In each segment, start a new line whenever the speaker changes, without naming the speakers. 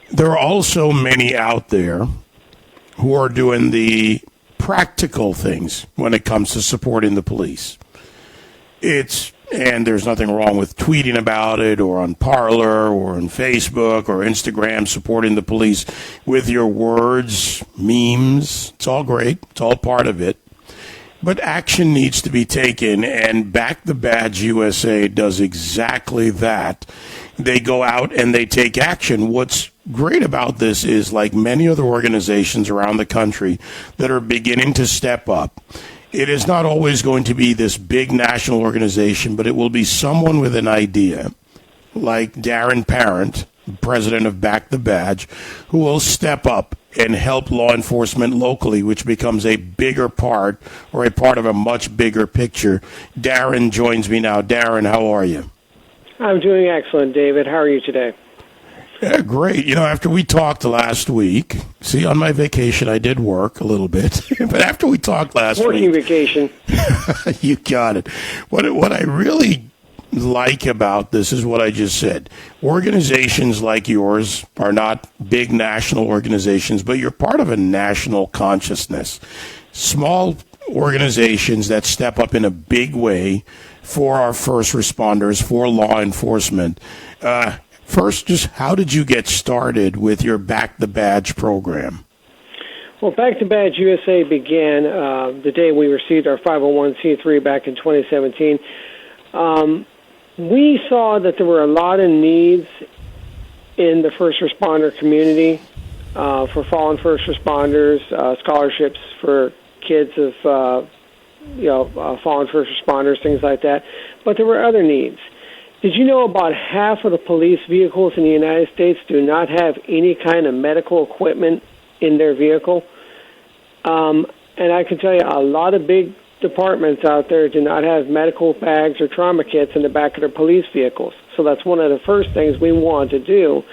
there are also many out there who are doing the practical things when it comes to supporting the police. And there's nothing wrong with tweeting about it or on Parler or on Facebook or Instagram supporting the police with your words, memes. It's all great. It's all part of it. But action needs to be taken, and Back the Badge USA does exactly that. They go out and they take action. What's great about this is, like many other organizations around the country that are beginning to step up, it is not always going to be this big national organization, but it will be someone with an idea, like Darrin Parent, president of Back the Badge, who will step up and help law enforcement locally, which becomes a bigger part or a part of a much bigger picture. Darrin joins me now. Darrin, how are you?
I'm doing excellent, David. How are you today?
Yeah, great. You know, after we talked last week, see, on my vacation, I did work a little bit, but after we talked last week...
Working vacation.
You got it. What I really like about this is what I just said. Organizations like yours are not big national organizations, but you're part of a national consciousness. Small organizations that step up in a big way for our first responders, for law enforcement. First, just how did you get started with your Back the Badge program?
Well, Back the Badge USA began the day we received our 501c3 back in 2017. We saw that there were a lot of needs in the first responder community for fallen first responders, scholarships for kids of fallen first responders, things like that. But there were other needs. Did you know about half of the police vehicles in the United States do not have any kind of medical equipment in their vehicle? And I can tell you a lot of big departments out there do not have medical bags or trauma kits in the back of their police vehicles. So that's one of the first things we wanted to do.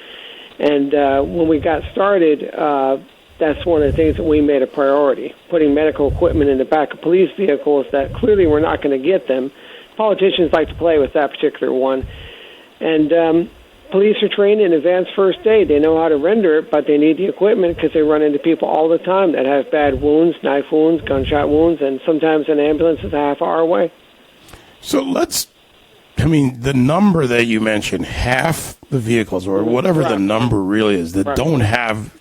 And when we got started, that's one of the things that we made a priority, putting medical equipment in the back of police vehicles that clearly we're not going to get them. Politicians like to play with that particular one. And police are trained in advanced first aid. They know how to render it, but they need the equipment because they run into people all the time that have bad wounds, knife wounds, gunshot wounds, and sometimes an ambulance is a half hour away.
So the number that you mentioned, half the vehicles or whatever the number really is that don't have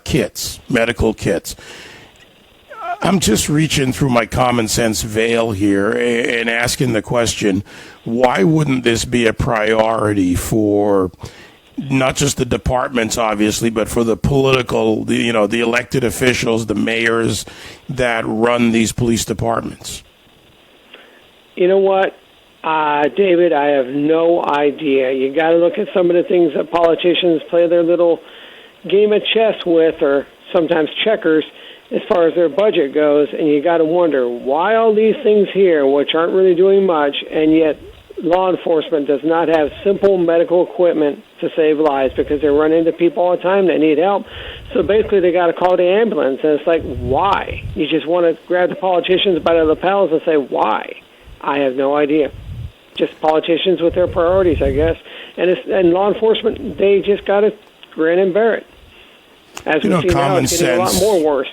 kits, medical kits. I'm just reaching through my common sense veil here and asking the question, why wouldn't this be a priority for not just the departments, obviously, but for the political, the elected officials, the mayors that run these police departments?
You know what, David, I have no idea. You got to look at some of the things that politicians play their little game of chess with, or sometimes checkers, as far as their budget goes, and you got to wonder why all these things here, which aren't really doing much, and yet law enforcement does not have simple medical equipment to save lives because they run into people all the time that need help. So basically they got to call the ambulance, and it's like, why? You just want to grab the politicians by the lapels and say, why? I have no idea. Just politicians with their priorities, I guess. And law enforcement, they just got to grin and bear it. As we see now, it's getting a lot more worse.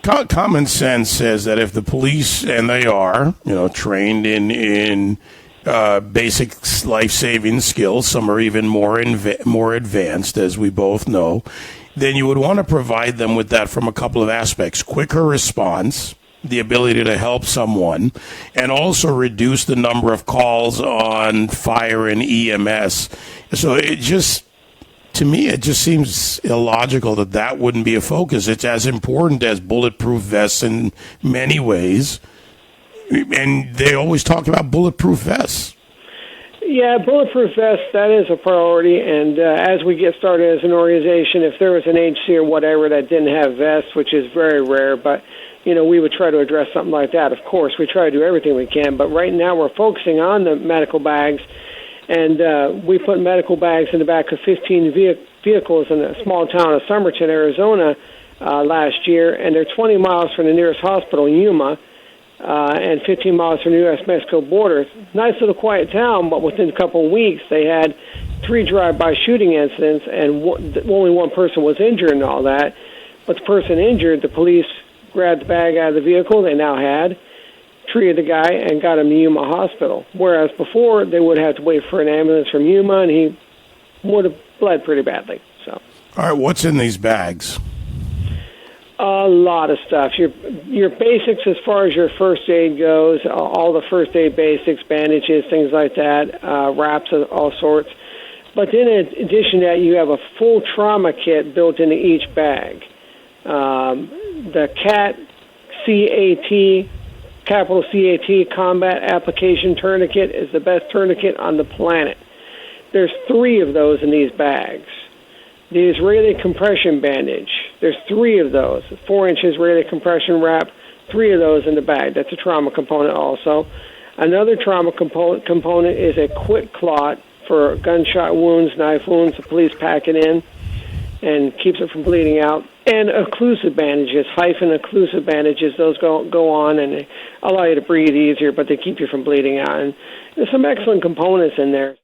Common sense says that if the police, and they are, trained in basic life-saving skills, some are even more advanced, as we both know, then you would want to provide them with that from a couple of aspects. Quicker response, the ability to help someone, and also reduce the number of calls on fire and EMS. So to me, it just seems illogical that wouldn't be a focus. It's as important as bulletproof vests in many ways, and they always talk about bulletproof vests.
Yeah, bulletproof vests, that is a priority, and as we get started as an organization, if there was an agency or whatever that didn't have vests, which is very rare, but we would try to address something like that. Of course, we try to do everything we can, but right now we're focusing on the medical bags. And we put medical bags in the back of 15 vehicles in a small town of Somerton, Arizona, last year. And they're 20 miles from the nearest hospital, Yuma, and 15 miles from the U.S.-Mexico border. Nice little quiet town, but within a couple of weeks, they had 3 drive-by shooting incidents, and only one person was injured and all that. But the person injured, the police grabbed the bag out of the vehicle they now had, treated the guy, and got him to Yuma Hospital. Whereas before, they would have to wait for an ambulance from Yuma, and he would have bled pretty badly. So,
all right, what's in these bags?
a lot of stuff. Your basics as far as your first aid goes, all the first aid basics, bandages, things like that, wraps of all sorts. But then in addition to that, you have a full trauma kit built into each bag. The CAT, capital CAT, Combat Application Tourniquet is the best tourniquet on the planet. There's 3 of those in these bags. The Israeli compression bandage, there's 3 of those. 4-inch Israeli compression wrap, 3 of those in the bag. That's a trauma component also. Another trauma component is a quick clot for gunshot wounds, knife wounds. The police pack it in and keeps it from bleeding out. And occlusive bandages, hyphen occlusive bandages, those go on and they allow you to breathe easier, but they keep you from bleeding out. And there's some excellent components in there.